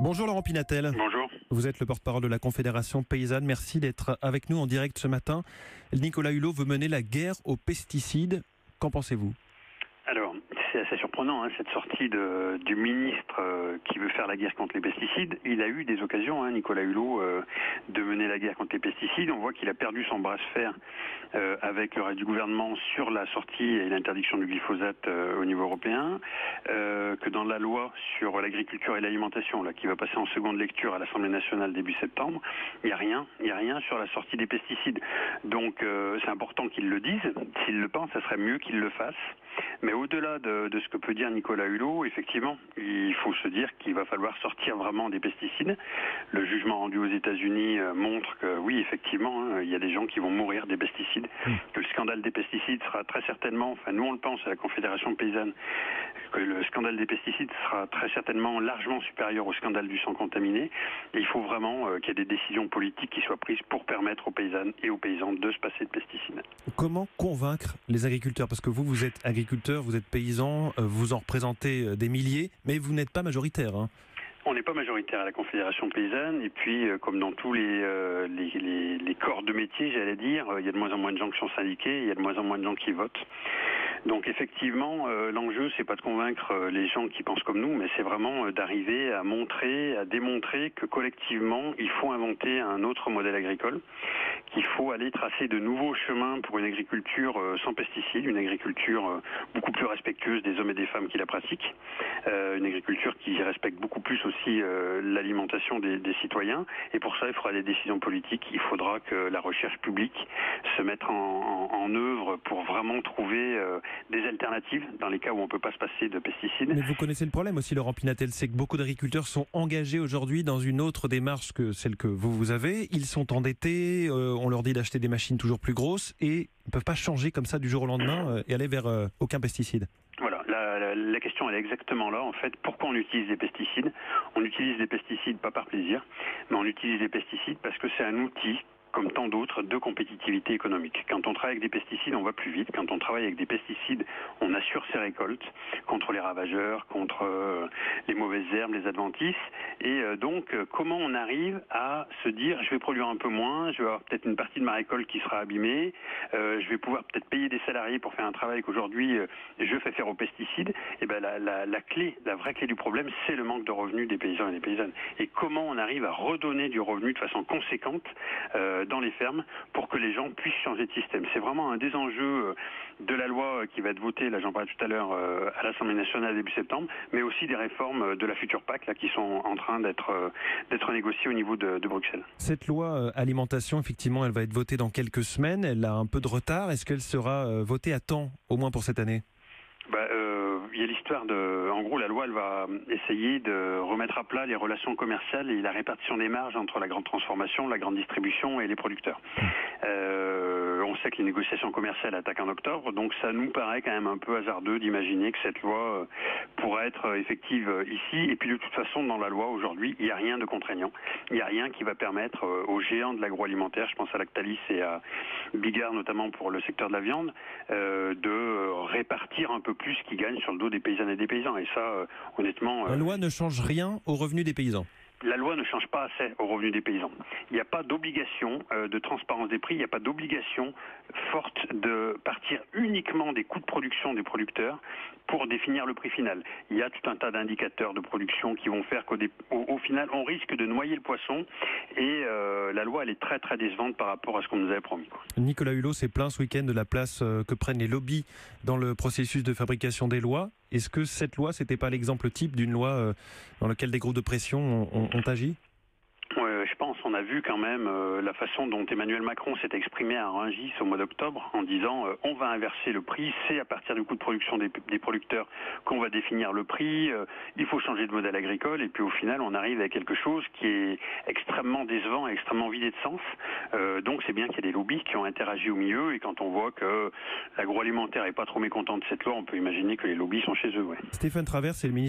Bonjour Laurent Pinatel, Bonjour. vous êtes le porte-parole de la Confédération Paysanne. Merci d'être avec nous en direct ce matin. Nicolas Hulot veut mener la guerre aux pesticides. Qu'en pensez-vous ? Alors, c'est assez surprenant, cette sortie du ministre qui veut faire la guerre contre les pesticides. Il a eu des occasions, Nicolas Hulot, de mener la guerre contre les pesticides. On voit qu'il a perdu son bras de fer avec le reste du gouvernement sur la sortie et l'interdiction du glyphosate au niveau européen, que dans la loi sur l'agriculture et l'alimentation, là, qui va passer en seconde lecture à l'Assemblée nationale début septembre, il n'y a rien sur la sortie des pesticides. Donc c'est important qu'il le dise. S'il le pense, ça serait mieux qu'il le fasse. Mais au-delà de ce que peut dire Nicolas Hulot, effectivement, il faut se dire qu'il va falloir sortir vraiment des pesticides. Le jugement rendu aux États-Unis montre que oui, effectivement, il y a des gens qui vont mourir des pesticides, que le scandale des pesticides sera très certainement, nous on le pense à la Confédération Paysanne, que le scandale des pesticides sera très certainement largement supérieur au scandale du sang contaminé. Et il faut vraiment qu'il y ait des décisions politiques qui soient prises pour permettre aux paysannes et aux paysans de se passer de pesticides. Comment convaincre les agriculteurs ? Parce que vous êtes agriculteur, vous êtes paysan, vous en représentez des milliers, mais vous n'êtes pas majoritaire. On n'est pas majoritaire à la Confédération Paysanne, et puis comme dans tous les corps de métier, j'allais dire, il y a de moins en moins de gens qui sont syndiqués, il y a de moins en moins de gens qui votent. Donc effectivement, l'enjeu, c'est pas de convaincre les gens qui pensent comme nous, mais c'est vraiment d'arriver à démontrer que collectivement, il faut inventer un autre modèle agricole, qu'il faut aller tracer de nouveaux chemins pour une agriculture sans pesticides, une agriculture beaucoup plus respectueuse des hommes et des femmes qui la pratiquent, une agriculture qui respecte beaucoup plus aussi l'alimentation des citoyens. Et pour ça, il faudra des décisions politiques. Il faudra que la recherche publique se mette en œuvre pour vraiment trouver des alternatives dans les cas où on ne peut pas se passer de pesticides. Mais vous connaissez le problème aussi, Laurent Pinatel, c'est que beaucoup d'agriculteurs sont engagés aujourd'hui dans une autre démarche que celle que vous avez. Ils sont endettés, on leur dit d'acheter des machines toujours plus grosses et ils ne peuvent pas changer comme ça du jour au lendemain et aller vers aucun pesticide. Voilà, la question elle est exactement là. En fait, pourquoi on utilise des pesticides ? On utilise des pesticides pas par plaisir, mais on utilise des pesticides parce que c'est un outil, comme tant d'autres, de compétitivité économique. Quand on travaille avec des pesticides, on va plus vite. Quand on travaille avec des pesticides, on assure ses récoltes contre les ravageurs, contre les mauvaises herbes, les adventices. Et donc, comment on arrive à se dire, je vais produire un peu moins, je vais avoir peut-être une partie de ma récolte qui sera abîmée, je vais pouvoir peut-être payer des salariés pour faire un travail qu'aujourd'hui je fais faire aux pesticides. Et ben la vraie clé du problème, c'est le manque de revenus des paysans et des paysannes. Et comment on arrive à redonner du revenu de façon conséquente dans les fermes pour que les gens puissent changer de système. C'est vraiment un des enjeux de la loi qui va être votée, là j'en parlais tout à l'heure, à l'Assemblée nationale début septembre, mais aussi des réformes de la future PAC là, qui sont en train d'être négociées au niveau de Bruxelles. Cette loi alimentation, effectivement, elle va être votée dans quelques semaines. Elle a un peu de retard. Est-ce qu'elle sera votée à temps, au moins pour cette année ? Il y a l'histoire en gros, la loi, elle va essayer de remettre à plat les relations commerciales et la répartition des marges entre la grande transformation, la grande distribution et les producteurs. On sait que les négociations commerciales attaquent en octobre, donc ça nous paraît quand même un peu hasardeux d'imaginer que cette loi pourra être effective ici. Et puis de toute façon, dans la loi aujourd'hui, il n'y a rien de contraignant. Il n'y a rien qui va permettre aux géants de l'agroalimentaire, je pense à Lactalis et à Bigard notamment pour le secteur de la viande, de répartir un peu plus ce qu'ils gagnent sur le dos des paysannes et des paysans. Et ça, honnêtement... La loi ne change rien aux revenus des paysans. La loi ne change pas assez aux revenus des paysans. Il n'y a pas d'obligation de transparence des prix, il n'y a pas d'obligation forte de partir uniquement des coûts de production des producteurs pour définir le prix final. Il y a tout un tas d'indicateurs de production qui vont faire qu'au final, on risque de noyer le poisson et la loi, elle est très très décevante par rapport à ce qu'on nous avait promis. Nicolas Hulot s'est plaint ce week-end de la place que prennent les lobbies dans le processus de fabrication des lois. Est-ce que cette loi, c'était pas l'exemple type d'une loi dans laquelle des groupes de pression ont agi ? Je pense, on a vu quand même la façon dont Emmanuel Macron s'est exprimé à Rungis au mois d'octobre en disant on va inverser le prix, c'est à partir du coût de production des producteurs qu'on va définir le prix, il faut changer de modèle agricole et puis au final on arrive à quelque chose qui est extrêmement décevant et extrêmement vidé de sens. Donc c'est bien qu'il y ait des lobbies qui ont interagi au milieu et quand on voit que l'agroalimentaire n'est pas trop mécontent de cette loi, on peut imaginer que les lobbies sont chez eux. Ouais. Stéphane Travers, c'est le ministre